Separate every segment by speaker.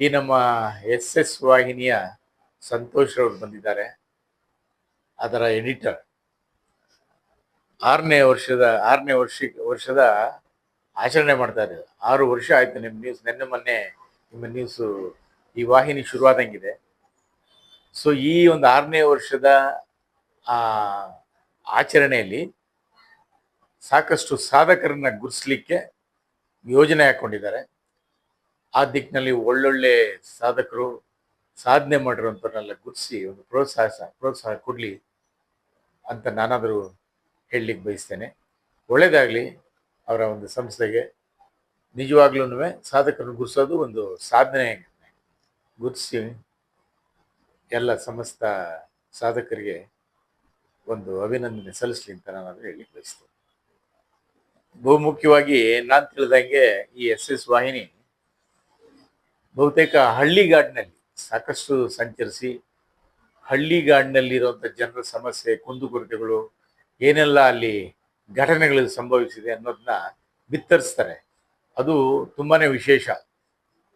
Speaker 1: ಈ ನಮ್ಮ ಎಸ್ ವಾಹಿನಿಯ ಸಂತೋಷ್ ಅವರು ಬಂದಿದ್ದಾರೆ. ಅದರ ಎಡಿಟರ್. ಆರನೇ ವರ್ಷದ ಆಚರಣೆ ಮಾಡ್ತಾ ಇದ್ದಾರೆ. 6 ವರ್ಷ ಆಯ್ತು ನಿಮ್ಮ ನ್ಯೂಸ್. ಮೊನ್ನೆ ನಿಮ್ಮ ನ್ಯೂಸು ಈ ವಾಹಿನಿ ಶುರುವಾದಂಗಿದೆ. ಸೊ ಈ ಒಂದು 6ನೇ ವರ್ಷದ ಆಚರಣೆಯಲ್ಲಿ ಸಾಕಷ್ಟು ಸಾಧಕರನ್ನ ಗುರುತಿಸ್ಲಿಕ್ಕೆ ಯೋಜನೆ ಹಾಕೊಂಡಿದ್ದಾರೆ. ಆ ದಿಕ್ಕಿನಲ್ಲಿ ಒಳ್ಳೊಳ್ಳೆ ಸಾಧಕರು, ಸಾಧನೆ ಮಾಡಿರುವಂಥವ್ರನ್ನೆಲ್ಲ ಗುರುತಿಸಿ ಒಂದು ಪ್ರೋತ್ಸಾಹ ಕೊಡಲಿ ಅಂತ ನಾನಾದರೂ ಹೇಳಲಿಕ್ಕೆ ಬಯಸ್ತೇನೆ. ಒಳ್ಳೇದಾಗಲಿ ಅವರ ಒಂದು ಸಂಸ್ಥೆಗೆ. ನಿಜವಾಗ್ಲೂ ಸಾಧಕರನ್ನು ಗುರುತಿಸೋದು ಒಂದು ಸಾಧನೆ. ಗುರುತಿಸಿ ಎಲ್ಲ ಸಮಸ್ತ ಸಾಧಕರಿಗೆ ಒಂದು ಅಭಿನಂದನೆ ಸಲ್ಲಿಸಲಿ ಅಂತ ನಾನಾದರೂ ಹೇಳಲಿಕ್ಕೆ ಬಯಸ್ತೇನೆ. ಬಹುಮುಖ್ಯವಾಗಿ ನಾನು ತಿಳಿದಂಗೆ ಈ ಎಸ್ ವಾಹಿನಿ ಬಹುತೇಕ ಹಳ್ಳಿಗಾಡಿನಲ್ಲಿ ಸಾಕಷ್ಟು ಸಂಚರಿಸಿ ಹಳ್ಳಿಗಾಡಿನಲ್ಲಿರುವಂಥ ಜನರ ಸಮಸ್ಯೆ, ಕುಂದುಕೊರತೆಗಳು, ಏನೆಲ್ಲ ಅಲ್ಲಿ ಘಟನೆಗಳು ಸಂಭವಿಸಿದೆ ಅನ್ನೋದನ್ನ ಬಿತ್ತರಿಸ್ತಾರೆ. ಅದು ತುಂಬಾನೇ ವಿಶೇಷ.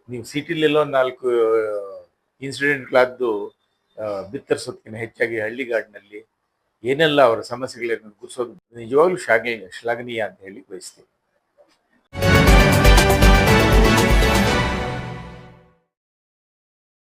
Speaker 1: ನೀವು ಸಿಟಿಲೆಲ್ಲೋ 4 ಇನ್ಸಿಡೆಂಟ್ಗಳಾದ್ದು ಬಿತ್ತರಿಸೋದಕ್ಕಿಂತ ಹೆಚ್ಚಾಗಿ ಹಳ್ಳಿಗಾಡಿನಲ್ಲಿ ಏನೆಲ್ಲ ಅವರ ಸಮಸ್ಯೆಗಳನ್ನು ಗುರುತಿಸೋದು ನಿಜವಾಗ್ಲೂ ಶ್ಲಾಘನೀಯ ಅಂತ ಹೇಳಿ ಬಯಸ್ತೀನಿ.